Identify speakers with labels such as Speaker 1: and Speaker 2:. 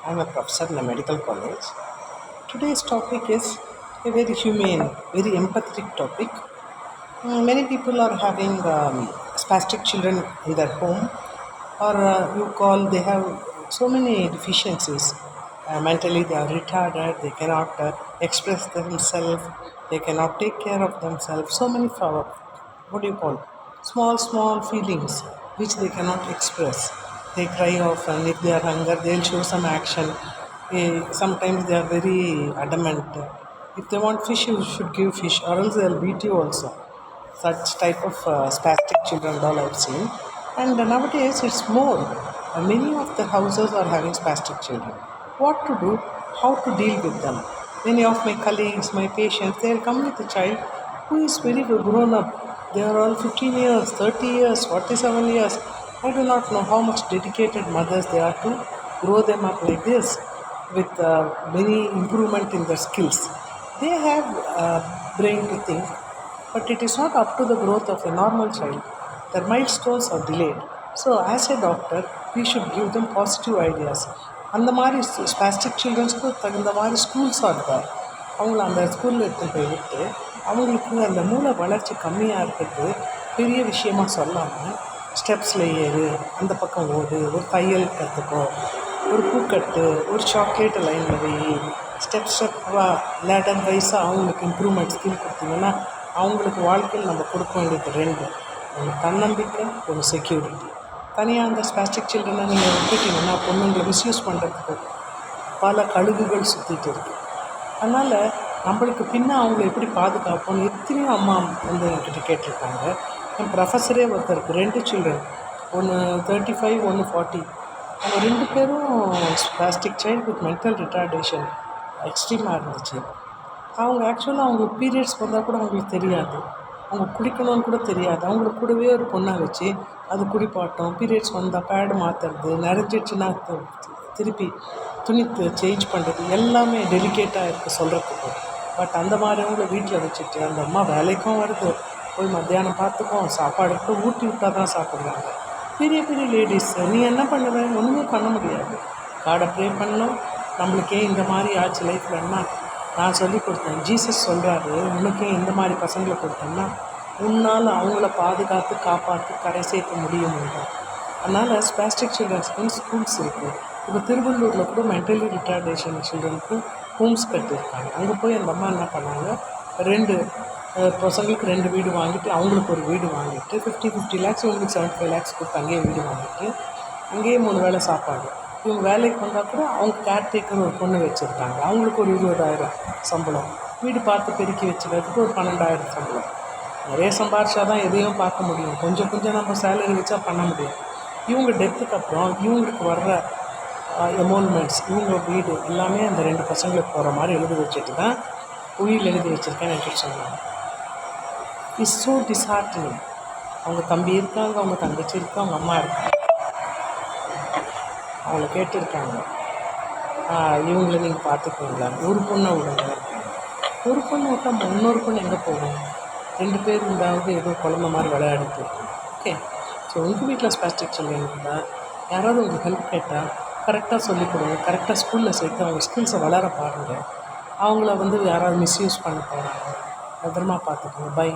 Speaker 1: I'm a professor in a medical college. Today's topic is a very humane, very empathetic topic. Many people are having spastic children in their home, or you call they have so many deficiencies. Mentally, they are retarded, they cannot express themselves, they cannot take care of themselves. So many, what do you call, small feelings which they cannot express. They cry often. If they are hunger, they'll show some action. Sometimes they are very adamant. If they want fish, you should give fish, or else they'll beat you also. Such type of spastic children all I've seen. And nowadays it's more. Many of the houses are having spastic children. What to do? How to deal with them? Many of my colleagues, my patients, they'll come with a child who is very grown up. They are all 15 years, 30 years, 47 years. I do not know how much dedicated mothers they are to grow them up like this with many improvement in their skills. They have brain to think, but it is not up to the growth of a normal child. Their milestones are delayed. So as a doctor, we should give them positive ideas. அந்த மாதிரி spastic சில்ட்ரன்ஸ்க்கு தகுந்த மாதிரி schools இருக்கா அவங்கள அந்த ஸ்கூலில் எடுத்துகிட்டு போய் விட்டு அவங்களுக்கு அந்த மூளை வளர்ச்சி கம்மியாக இருக்கிறது பெரிய விஷயமா சொல்லாமல் ஸ்டெப்ஸில் ஏறு, அந்த பக்கம் ஓடு, ஒரு தையல் கற்றுக்கோ, ஒரு பூக்கட்டு, ஒரு சாக்லேட்டை லைனில் வை, ஸ்டெப்பாக லேடர் வைஸாக அவங்களுக்கு இம்ப்ரூவ்மெண்ட் ஸ்கில் கொடுத்தீங்கன்னா அவங்களுக்கு வாழ்க்கையில் நம்ம கொடுக்க வேண்டியது ரெண்டு. ஒன்று தன்னம்பிக்கை, ஒரு செக்யூரிட்டி. தனியாக அந்த ஸ்பாஸ்டிக் சில்ட்ரனை நீங்கள் விட்டுட்டிங்கன்னா பொண்ணுங்களை மிஸ்யூஸ் பண்ணுறதுக்கு பல கழுகுகள் சுற்றிட்டு இருக்குது. அதனால் நம்மளுக்கு பின்னே அவங்கள எப்படி பாதுகாப்போம்னு எத்தனையோ அம்மா வந்து என்கிட்ட கேட்டிருக்காங்க. என் ப்ரொஃபஸரே ஒருத்தருக்கு 2 சில்ட்ரன், ஒன்று 35, ஒன்று 40. அவங்க 2 பேரும் spastic child with mental retardation எக்ஸ்ட்ரீமாக இருந்துச்சு. அவங்க ஆக்சுவலாக அவங்களுக்கு பீரியட்ஸ் வந்தால் கூட அவங்களுக்கு தெரியாது, அவங்க குடிக்கணும்னு கூட தெரியாது. அவங்களுக்கு கூடவே ஒரு பொண்ணை வச்சு அது குடிப்பாட்டம், பீரியட்ஸ் வந்தால் பேடு மாற்றுறது, நிறைஞ்சிடுச்சுன்னா திருப்பி துணி சேஞ்ச் பண்ணுறது எல்லாமே டெலிகேட்டாக இருக்குது சொல்கிறதுக்கு. பட் அந்த மாதிரிவங்கள வீட்டில் வச்சுட்டு அந்த அம்மா வேலைக்கும் வருது, போய் மத்தியானம் பார்த்துக்கும், சாப்பாடு கூட ஊட்டி விட்டால் தான் சாப்பிட்றாங்க. பெரிய பெரிய லேடிஸ், நீ என்ன பண்ணுவேன்? ஒன்றுமே பண்ண முடியாது. காடை ப்ரே பண்ணோம். நம்மளுக்கே இந்த மாதிரி ஆச்சு லைஃப்லன்னா நான் சொல்லி கொடுத்தேன். ஜீசஸ் சொல்கிறாரு, உனக்கே இந்த மாதிரி பசங்களை கொடுத்தேன்னா உன்னால் அவங்கள பாதுகாத்து காப்பாற்றி கரை சேர்க்க முடியும். அதனால் ஸ்பாஸ்டிக் சில்ட்ரன்ஸ்க்கு ஸ்கூல்ஸ் இருக்குது. இப்போ திருவள்ளூரில் கூட மென்டலி ரிட்டார்டேஷன் சில்ட்ரனுக்கு ஹோம்ஸ் கட்டியிருக்காங்க. அங்கே போய் அந்த அம்மா என்ன பண்ணாங்க, 2 பசங்களுக்கு 2 வீடு வாங்கிட்டு அவங்களுக்கு ஒரு வீடு வாங்கிட்டு 50 lakhs, உங்களுக்கு 75 lakhs கொடுத்து அங்கேயே வீடு வாங்கிட்டு அங்கேயே 3 வேளை சாப்பாடு. இவங்க வேலைக்கு வந்தால் கூட அவங்க கேர்டேக்கர் ஒரு பொண்ணு வச்சுருக்காங்க. அவங்களுக்கு ஒரு 20,000 சம்பளம். வீடு பார்த்து பெருக்கி வச்சுக்கிறதுக்கு ஒரு 12,000 சம்பளம். நிறைய சம்பாரிச்சா தான் எதையும் பார்க்க முடியும். கொஞ்சம் நம்ம சேலரி வச்சா பண்ண முடியும். இவங்க டெத்துக்கு அப்புறம் இவங்களுக்கு வர்ற எமோல்மெண்ட்ஸ், இவங்க வீடு எல்லாமே அந்த 2 பசங்களுக்கு போகிற மாதிரி எழுதி வச்சுட்டு தான் உயிர் எழுதி வச்சுருக்கேன்னு எனக்கு சொன்னாங்க. It's so disheartening. அவங்க தம்பி இருக்காங்க, அவங்க தங்கச்சி இருக்கா, அவங்க அம்மா இருக்காங்க. அவங்கள கேட்டிருக்காங்க, இவங்கள நீங்கள் பார்த்துக்குவீங்களா? ஒரு பொண்ணை விடுங்க. ஒரு பொண்ணை விட்டால் இன்னொரு பொண்ணு எங்கே போகும்? 2 பேர் இருந்தாவது ஏதோ குழந்த மாதிரி விளையாடிட்டு இருக்கும். ஓகே, ஸோ உங்கள் வீட்டில் ஸ்பாஸ்டிக் சில்ட்ரன் இருந்தால் யாராவது உங்களுக்கு ஹெல்ப் கேட்டால் கரெக்டாக சொல்லிக் கொடுங்க. கரெக்டாக ஸ்கூலில் சேர்த்து அவங்க ஸ்கில்ஸை வளர பாருங்கள். அவங்கள வந்து யாராவது மிஸ்யூஸ் பண்ண போகிறாங்க, பத்திரமா பார்த்துக்கோங்க. பை.